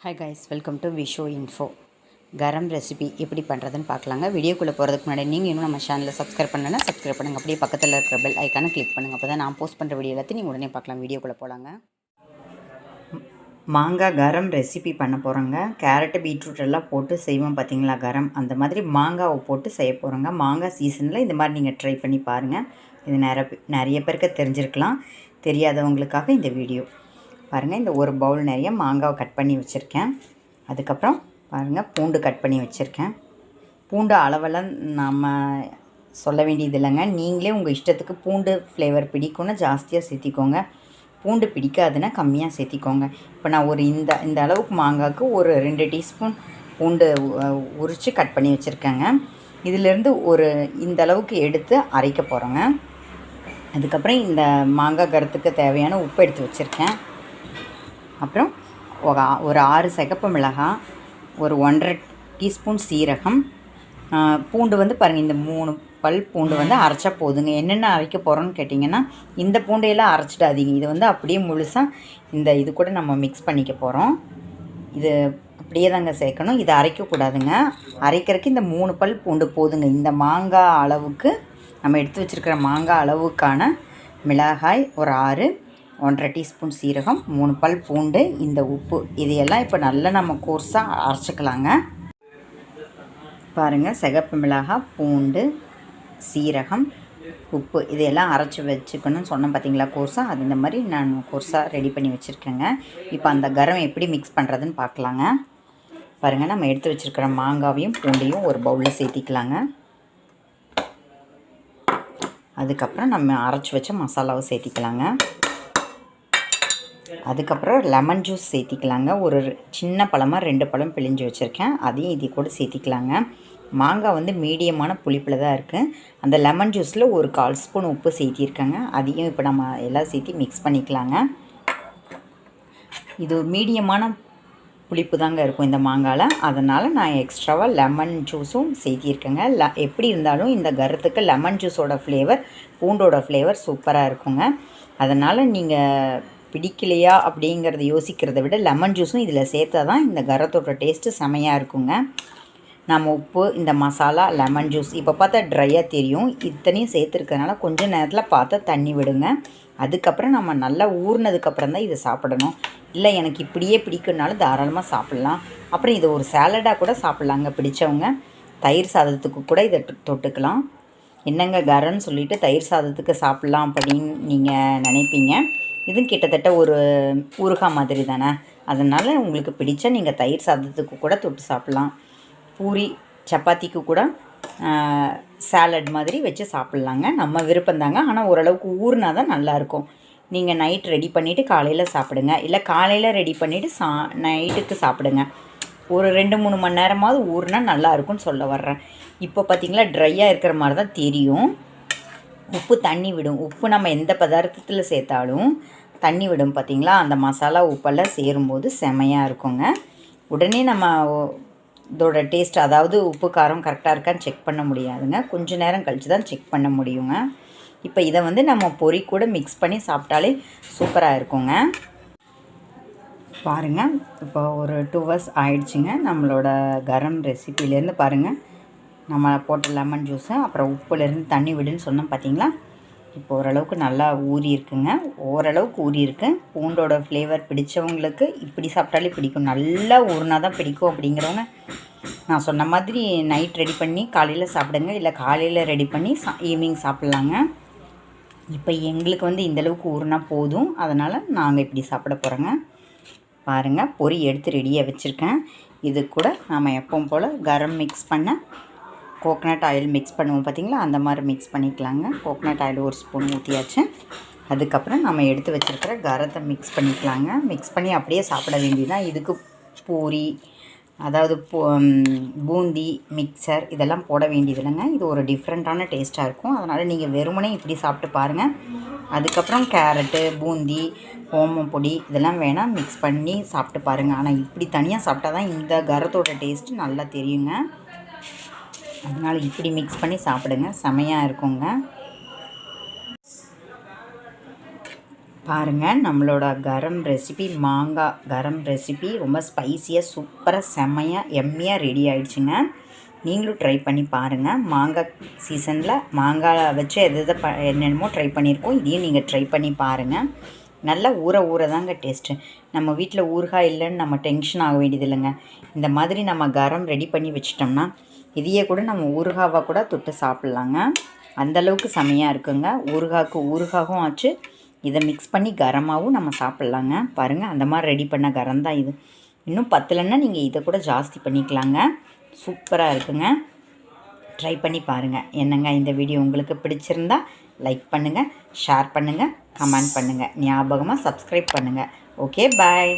Hi guys, welcome to Visho Info. Garam recipe எப்படி பண்ணுறதுன்னு பார்க்கலாங்க. வீடியோக்குள்ளே போகிறதுக்கு முன்னாடி நீங்கள் இன்னும் நம்ம சேனலை சப்ஸ்கிரைப் பண்ணலன்னா சப்ஸ்கிரைப் பண்ணுங்கள். அப்படியே பக்கத்தில் இருக்கிற பெல் ஐக்கானை கிளிக் பண்ணுங்கள். அப்போ தான் நான் போஸ்ட் பண்ணுற வீடியோ எல்லாத்தையும் நீங்கள் உடனே பார்க்கலாம். வீடியோக்குள்ளே போகலாங்க. மாங்காய் கரம் ரெசிபி பண்ண போகிறோங்க. கேரட்டு பீட்ரூட் எல்லாம் போட்டு செய்வோம் பார்த்தீங்களா கரம், அந்த மாதிரி மாங்காவை போட்டு செய்ய போகிறோங்க. மாங்காய் சீசனில் இந்த மாதிரி நீங்கள் ட்ரை பண்ணி பாருங்கள். இது நிறைய பேருக்கு தெரிஞ்சிருக்கலாம். தெரியாதவங்களுக்காக இந்த வீடியோ பாருங்கள். இந்த ஒரு பவுல் நிறைய மாங்காவை கட் பண்ணி வச்சுருக்கேன். அதுக்கப்புறம் பாருங்கள், பூண்டு கட் பண்ணி வச்சுருக்கேன். பூண்டு அளவெல்லாம் நம்ம சொல்ல வேண்டியது இல்லைங்க. நீங்களே உங்கள் இஷ்டத்துக்கு பூண்டு ஃப்ளேவர் பிடிக்கும்னா ஜாஸ்தியாக சேர்த்திக்கோங்க, பூண்டு பிடிக்காதுன்னா கம்மியாக சேர்த்திக்கோங்க. இப்போ நான் ஒரு இந்த அளவுக்கு மாங்காய்க்கு ஒரு 2 டீஸ்பூன் பூண்டு உரித்து கட் பண்ணி வச்சுருக்கேங்க. இதிலேருந்து ஒரு இந்த அளவுக்கு எடுத்து அரைக்க போகிறோங்க. அதுக்கப்புறம் இந்த மாங்காய் கருத்துக்கு தேவையான உப்பு எடுத்து வச்சுருக்கேன். அப்புறம் ஒரு 6 சிகப்பு மிளகாய், ஒரு 1.5 டீஸ்பூன் சீரகம், பூண்டு பாருங்கள், இந்த 3 பல் பூண்டு அரைச்சா போதுங்க. என்னென்ன அரைக்க போகிறோன்னு கேட்டிங்கன்னா, இந்த பூண்டையெல்லாம் அரைச்சிடாதீங்க. இது அப்படியே முழுசாக இது கூட நம்ம மிக்ஸ் பண்ணிக்க போகிறோம். இது அப்படியே தாங்க சேர்க்கணும், இதை அரைக்கக்கூடாதுங்க. அரைக்கிறதுக்கு இந்த 3 பல் பூண்டு போதுங்க. இந்த மாங்காய் அளவுக்கு நம்ம எடுத்து வச்சுருக்கிற மாங்காய் அளவுக்கான மிளகாய் ஒரு 6, 1.5 டீஸ்பூன் சீரகம், 3 பல் பூண்டு, இந்த உப்பு, இதையெல்லாம் இப்போ நல்லா நம்ம கோர்ஸாக அரைச்சிக்கலாங்க. பாருங்கள், சிகப்பு மிளகாய், பூண்டு, சீரகம், உப்பு, இதையெல்லாம் அரைச்சி வச்சுக்கணும்னு சொன்னேன் பார்த்தீங்களா கோர்ஸாக. அது இந்த மாதிரி நான் கோர்ஸாக ரெடி பண்ணி வச்சுருக்கேங்க. இப்போ அந்த கரம் எப்படி மிக்ஸ் பண்ணுறதுன்னு பார்க்கலாங்க. பாருங்கள், நம்ம எடுத்து வச்சுருக்கிற மாங்காவையும் பூண்டையும் ஒரு பவுலில் சேர்த்திக்கலாங்க. அதுக்கப்புறம் நம்ம அரைச்சி வச்ச மசாலாவை சேர்த்திக்கலாங்க. அதுக்கப்புறம் லெமன் ஜூஸ் சேர்த்திக்கலாங்க. ஒரு சின்ன பழமாக 2 பழம் பிழிஞ்சு வச்சுருக்கேன், அதையும் இது கூட சேர்த்திக்கலாங்க. மாங்காய் மீடியமான புளிப்பில் தான் இருக்குது. அந்த லெமன் ஜூஸில் ஒரு 1/4 ஸ்பூன் உப்பு சேர்த்திருக்கேங்க. அதையும் இப்போ நம்ம எல்லாம் சேர்த்தி மிக்ஸ் பண்ணிக்கலாங்க. இது மீடியமான புளிப்பு தாங்க இருக்கும் இந்த மாங்காயில், அதனால் நான் எக்ஸ்ட்ராவாக லெமன் ஜூஸும் சேர்த்திருக்கேங்க. எப்படி இருந்தாலும் இந்த கருத்துக்கு லெமன் ஜூஸோட ஃப்ளேவர், பூண்டோட ஃப்ளேவர் சூப்பராக இருக்குங்க. அதனால் நீங்கள் பிடிக்கலையா அப்படிங்கிறத யோசிக்கிறத விட லெமன் ஜூஸும் இதில் சேர்த்தா தான் இந்த கரத்தோட டேஸ்ட்டு செமையாக இருக்குங்க. நம்ம உப்பு, இந்த மசாலா, லெமன் ஜூஸ் இப்போ பார்த்தா ட்ரையாக தெரியும். இத்தனையும் சேர்த்துருக்கறனால கொஞ்சம் நேரத்தில் பார்த்தா தண்ணி விடுங்க. அதுக்கப்புறம் நம்ம நல்லா ஊறினதுக்கப்புறம் தான் இதை சாப்பிடணும். இல்லை எனக்கு இப்படியே பிடிக்குன்னாலும் தாராளமாக சாப்பிட்லாம். அப்புறம் இதை ஒரு சேலடாக கூட சாப்பிட்லாங்க. பிடிச்சவங்க தயிர் சாதத்துக்கு கூட இதை தொட்டுக்கலாம். என்னங்க கரம்னு சொல்லிவிட்டு தயிர் சாதத்துக்கு சாப்பிட்லாம் அப்படின்னு நீங்கள் நினைப்பீங்க. இதுவும் கிட்டத்தட்ட ஒரு ஊறுகாய் மாதிரி தானே. அதனால் உங்களுக்கு பிடிச்சா நீங்கள் தயிர் சாதத்துக்கு கூட தொட்டு சாப்பிட்லாம். பூரி சப்பாத்திக்கு கூட சாலட் மாதிரி வச்சு சாப்பிட்லாங்க. நம்ம விருப்பந்தாங்க. ஆனால் ஓரளவுக்கு ஊறினா தான் நல்லாயிருக்கும். நீங்கள் நைட் ரெடி பண்ணிவிட்டு காலையில் சாப்பிடுங்க, இல்லை காலையில் ரெடி பண்ணிவிட்டு நைட்டுக்கு சாப்பிடுங்க. ஒரு 2-3 மணி நேரமாவது ஊறினா நல்லாயிருக்கும்னு சொல்ல வர்றேன். இப்போ பார்த்திங்களா ட்ரையாக இருக்கிற மாதிரி தான் தெரியும். உப்பு தண்ணி விடும். உப்பு நம்ம எந்த பதார்த்தத்தில் சேர்த்தாலும் தண்ணி விடும் பார்த்திங்களா. அந்த மசாலா உப்பெல்லாம் சேரும்போது செமையாக இருக்குங்க. உடனே நம்ம இதோட டேஸ்ட், அதாவது உப்பு காரம் கரெக்டாக இருக்கான்னு செக் பண்ண முடியாதுங்க. கொஞ்சம் நேரம் கழித்து தான் செக் பண்ண முடியுங்க. இப்போ இதை நம்ம பொரி கூட மிக்ஸ் பண்ணி சாப்பிட்டாலே சூப்பராக இருக்குங்க. பாருங்கள், இப்போ ஒரு 2 hours ஆயிடுச்சுங்க. நம்மளோட கரம் ரெசிப்பிலேருந்து பாருங்கள், நம்ம போட்ட லெமன் ஜூஸு அப்புறம் உப்புலேருந்து தண்ணி விடுன்னு சொன்னோம் பார்த்தீங்களா. இப்போ ஓரளவுக்கு நல்லா ஊறி இருக்குங்க. ஓரளவுக்கு ஊறி இருக்கு. பூண்டோட ஃப்ளேவர் பிடிச்சவங்களுக்கு இப்படி சாப்பிட்டாலே பிடிக்கும். நல்லா ஊறினா தான் பிடிக்கும் அப்படிங்கிறவங்க நான் சொன்ன மாதிரி நைட் ரெடி பண்ணி காலையில் சாப்பிடுங்க, இல்லை காலையில் ரெடி பண்ணி ஈவினிங் சாப்பிட்லாங்க. இப்போ எங்களுக்கு இந்தளவுக்கு ஊறினா போதும், அதனால் நாங்கள் இப்படி சாப்பிட போகிறோங்க. பாருங்கள், பொரி எடுத்து ரெடியாக வச்சுருக்கேன். இது கூட நாம் எப்பவும் போல் கரம் மிக்ஸ் பண்ண கோகனட் ஆயில் மிக்ஸ் பண்ணுவோம் பார்த்திங்களா, அந்த மாதிரி மிக்ஸ் பண்ணிக்கலாங்க. கோகனட் ஆயில் 1 ஸ்பூன் ஊற்றியாச்சு. அதுக்கப்புறம் நம்ம எடுத்து வச்சுருக்கிற கரத்தை மிக்ஸ் பண்ணிக்கலாங்க. மிக்ஸ் பண்ணி அப்படியே சாப்பிட வேண்டியதுதான். இதுக்கு பூரி, அதாவது பூந்தி மிக்சர் இதெல்லாம் போட வேண்டியதில்லைங்க. இது ஒரு டிஃப்ரெண்ட்டான டேஸ்ட்டாக இருக்கும். அதனால் நீங்கள் வெறுமனே இப்படி சாப்பிட்டு பாருங்கள். அதுக்கப்புறம் கேரட்டு, பூந்தி, ஓமம் பொடி இதெல்லாம் வேணால் மிக்ஸ் பண்ணி சாப்பிட்டு பாருங்கள். ஆனால் இப்படி தனியாக சாப்பிட்டா தான் இந்த கரத்தோட டேஸ்ட்டு நல்லா தெரியுங்க. அதனால் இப்படி மிக்ஸ் பண்ணி சாப்பிடுங்க, செமையாக இருக்குங்க. பாருங்கள், நம்மளோட கரம் ரெசிபி மாங்காய் கரம் ரெசிபி ரொம்ப ஸ்பைஸியாக சூப்பராக செம்மையாக எம்மியாக ரெடி ஆகிடுச்சுங்க. நீங்களும் ட்ரை பண்ணி பாருங்கள். மாங்காய் சீசனில் மாங்காய் வச்சு என்னென்னமோ ட்ரை பண்ணியிருக்கோம். இதையும் நீங்கள் ட்ரை பண்ணி பாருங்கள். நல்லா ஊற தாங்க டேஸ்ட்டு. நம்ம வீட்டில் ஊறுகாய் இல்லைன்னு நம்ம டென்ஷன் ஆக வேண்டியது இல்லைங்க. இந்த மாதிரி நம்ம கரம் ரெடி பண்ணி வச்சிட்டோம்னா இதையே கூட நம்ம ஊறுகாவாக கூட தொட்டு சாப்பிட்லாங்க. அந்தளவுக்கு செமையாக இருக்குங்க. ஊறுகாவும் ஆச்சு. இதை மிக்ஸ் பண்ணி கரமாகவும் நம்ம சாப்பிட்லாங்க. பாருங்கள், அந்த மாதிரி ரெடி பண்ண கரம் தான் இது. இன்னும் பத்தலைன்னா நீங்கள் இதை கூட ஜாஸ்தி பண்ணிக்கலாங்க. சூப்பராக இருக்குங்க. ட்ரை பண்ணி பாருங்கள். என்னங்க, இந்த வீடியோ உங்களுக்கு பிடிச்சிருந்தா லைக் பண்ணுங்கள், ஷேர் பண்ணுங்கள், கமெண்ட் பண்ணுங்கள். ஞாபகமாக சப்ஸ்கிரைப் பண்ணுங்கள். ஓகே, பாய்.